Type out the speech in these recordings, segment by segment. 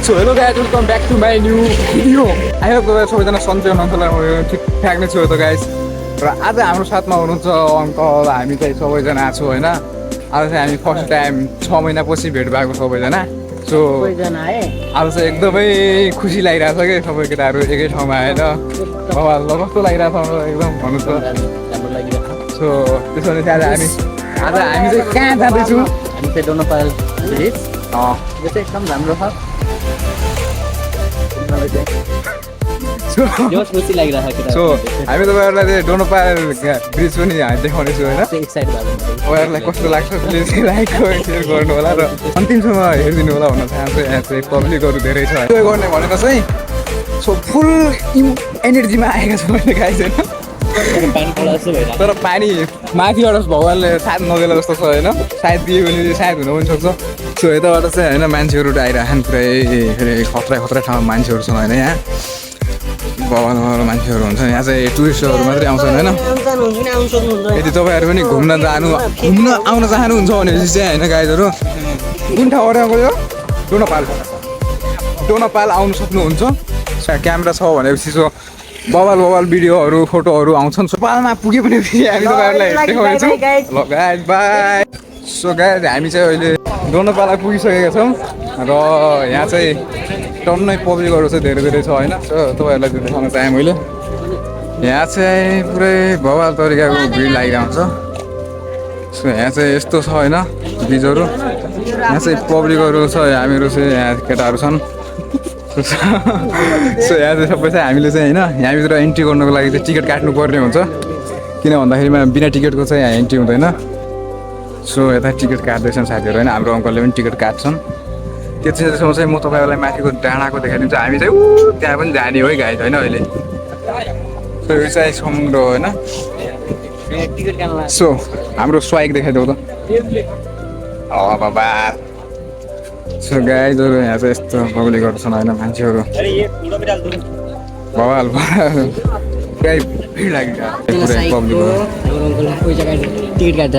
So hello guys welcome back to my new video. I hope तपाईँ सबैजना सन्चै हुनुहुन्छ ठिकठाक नै छु त गाइज। र आज हाम्रो साथमा हुनुहुन्छ अङ्कल, हामी चाहिँ सबैजना छु होइन। आज चाहिँ हामी फर्स्ट टाइम 6 महिनापछि भेट भएको सबैजना। सो आज चाहिँ एकदमै खुसी लागिरहेको छ कि सबै केटाहरू एकै ठाउँमा आएर ल कस्तो लागिरहेको छ एकदम भन्नु त। सो त्यसो भने चाहिँ आज हामी चाहिँ कहाँ जाँदैछौँ? हामी चाहिँ डोनोपाल भिलेज यो चाहिँ एकदम राम्रो छ। सो खुसी लागिरहेको छ। सो हामी तपाईँहरूलाई चाहिँ डोनोपाल ब्रिज पनि देखाउनेछु होइन। एक्साइट भएको तपाईँहरूलाई कस्तो लाग्छ प्लिज लाइक सेयर गर्नु होला र अन्तिमसम्म हेरिदिनु होला भन्न चाहन्छु। यहाँ चाहिँ पब्लिकहरू धेरै छ त्यो गर्ने भनेर चाहिँ सो फुल एनर्जीमा आएका छौँ अहिले गाइस होइन। तर पानी माथिबाट भगवान्ले साथ नदेला जस्तो छ होइन। सायद दियो भने सायद हुन पनि सक्छ। सो यताबाट चाहिँ होइन मान्छेहरू आइरहेछन् पुरै खतरा ठाउँमा मान्छेहरू छन् होइन। यहाँ भगवान् मान्छेहरू हुन्छ यहाँ चाहिँ टुरिस्टहरू मात्रै आउँछन् होइन। यदि तपाईँहरू पनि घुम्न आउन चाहनुहुन्छ भनेपछि चाहिँ होइन गाइजहरू कुन ठाउँबाट गयो डोनोपाल आउनु सक्नुहुन्छ। क्यामेरा छ भनेपछि सो बवाल भिडियोहरू फोटोहरू आउँछन्। सो पालमा पुगे पनि हामी तपाईँहरूलाई देखाउनेछौँ। ल गाइज बाई। सो गाइज हामी चाहिँ अहिले डोनोपाला पुगिसकेका छौँ र यहाँ चाहिँ टन्नै पब्लिकहरू चाहिँ धेरै छ होइन। सो तपाईँहरूलाई त्यो देखाउन चाहेँ मैले। यहाँ चाहिँ पुरै बवाल तरिकाको भिड लागिरहेको छ। सो यहाँ चाहिँ यस्तो छ होइन ब्रिजहरू। यहाँ चाहिँ पब्लिकहरू छ, हामीहरू चाहिँ यहाँ केटाहरू छन्। सो यहाँ चाहिँ सबै चाहिँ हामीले चाहिँ होइन यहाँभित्र इन्ट्री गर्नुको लागि चाहिँ टिकट काट्नु पर्ने हुन्छ। किन भन्दाखेरिमा बिना टिकटको चाहिँ यहाँ इन्ट्री हुँदैन। सो यता टिकट काट्दैछन् साथीहरू होइन। हाम्रो अङ्कलले पनि टिकट काट्छन्। त्यतिसम्म चाहिँ म तपाईँहरूलाई माथिको डाँडाको देखाइदिन्छु। हामी चाहिँ त्यहाँ पनि जाने हो है गाइज होइन अहिले। सो यो चाहिँ समुद्र होइन। सो हाम्रो स्वाइक देखाइदेऊ त। बाबा सो गाइजहरू यहाँ चाहिँ यस्तो पब्लिकहरू छन् होइन मान्छेहरू बवाल पुरै भिड लागिरहेको पुरै पब्लिकहरू टिकट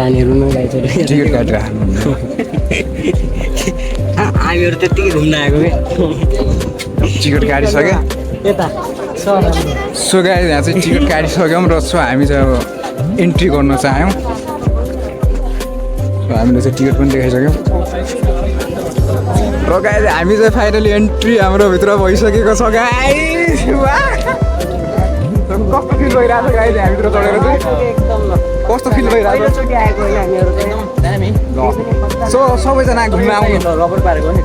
काटेर हामीहरू त्यत्तिकै घुम्न आएको टिकट काटिसक्यो। सो गाइज यहाँ चाहिँ टिकट काटिसक्यौँ र सो हामी चाहिँ अब इन्ट्री गर्न चाह्यौँ। सो हामीले चाहिँ टिकट पनि देखाइसक्यौँ र गाइज हामी चाहिँ फाइनली एन्ट्री हाम्रो भित्र भइसकेको छ गाइज। कस्तो फिल भइरहेको छ गाइज हामीभित्र चढेर चाहिँ कस्तो फिल भइरहेको छ? सो सबैजना घुम्न आउनु रबर पारेको नि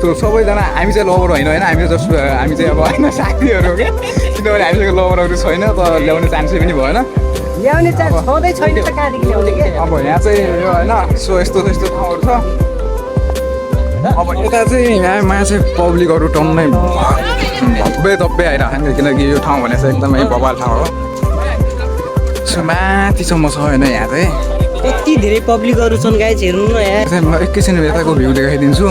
सो सबैजना हामी चाहिँ लभर होइन होइन। हामी जस्ट हामी चाहिँ अब होइन साथीहरू हो कि किनभने हामीसँग लभरहरू छैन त ल्याउने चान्सै पनि भएन। ल्याउने चान्स छँदै छैन त कहाँदेखि ल्याउने के। अब यहाँ चाहिँ यो होइन सो यस्तो ठाउँहरू छ। अब यता चाहिँ यहाँ चाहिँ पब्लिकहरू टन्नै धब्बे आइरहेको छ किनकि यो ठाउँ भने चाहिँ एकदमै बवाल ठाउँ हो। सो माथिसम्म छ होइन यहाँ चाहिँ यति धेरै पब्लिकहरू छन् गाइज हेर्नु न यहाँ। म एकैछिन यताको भ्यू देखाइदिन्छु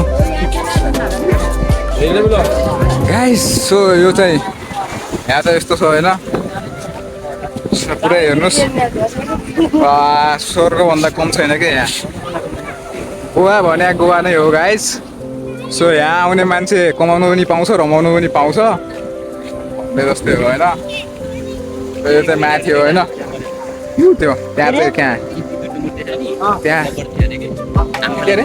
गाइज। सो यो चाहिँ यहाँ चाहिँ यस्तो छ होइन पुरै हेर्नुहोस् स्वर्गभन्दा कम छैन क्या यहाँ। गोवा भने गोवा नै हो गाइज। सो यहाँ आउने मान्छे कमाउनु पनि पाउँछ रमाउनु पनि पाउँछ जस्तै हो होइन। यो चाहिँ माथि हो होइन त्यो त्यहाँ चाहिँ कहाँ त्यहाँ के अरे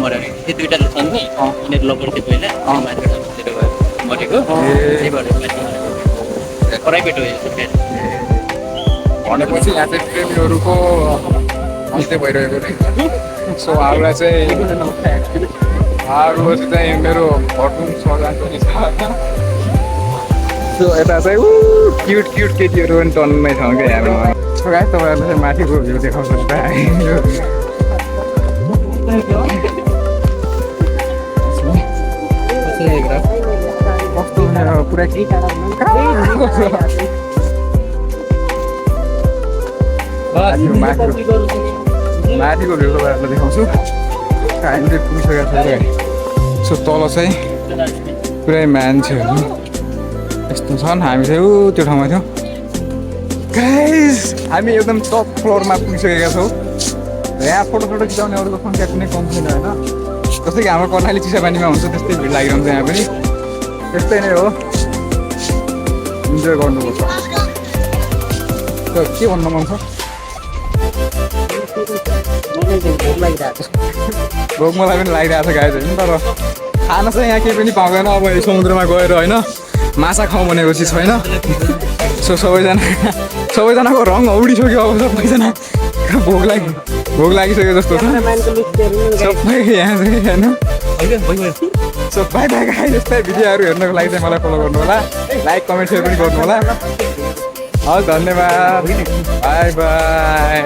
भनेपछि यहाँ चाहिँ प्रेमीहरूको अन्त्य भइरहेको रहेछ। सो हामीलाई चाहिँ मेरो घरको सजान पनि छ। सो यता चाहिँ क्युट केटीहरू पनि टन्नै छ क्या यहाँ। सो गाइस तपाईँहरूलाई चाहिँ माथिको भ्यू देखाउँछु कस्तो पुरा माथिको भ्यू तपाईँहरूलाई देखाउँछु। हामी चाहिँ पुगिसकेको छ। सो तल चाहिँ पुरै मान्छेहरू यस्तो छन्। हामी चाहिँ त्यो ठाउँमा थियौँ गाइस। हामी एकदम टप फ्लोरमा पुगिसकेका छौँ। यहाँ फोटो खिचाउनेहरूको सङ्ख्या कुनै कम छैन होइन। जस्तै कि हाम्रो कर्णाली चिसापानीमा हुन्छ त्यस्तै भिड लागिरहन्छ यहाँ पनि। यस्तै नै हो इन्जोय गर्नुपर्छ के भन्नु मन छ भोक मलाई पनि लागिरहेको छ गाई चाहिँ तर खाना चाहिँ यहाँ केही पनि पाउँदैन अब यो समुद्रमा गएर होइन माछा खाउँ भनेपछि छैन सो सबैजनाको रङ उडिसक्यो अब सबैजना भोक लागिसक्यो जस्तो छ सबै यहाँ चाहिँ होइन सो बाई बाई गाई जस्तै भिडियोहरू हेर्नको लागि चाहिँ मलाई फलो गर्नु होला लाइक कमेन्ट सेयर पनि गर्नु होला हस् धन्यवाद बाई बाई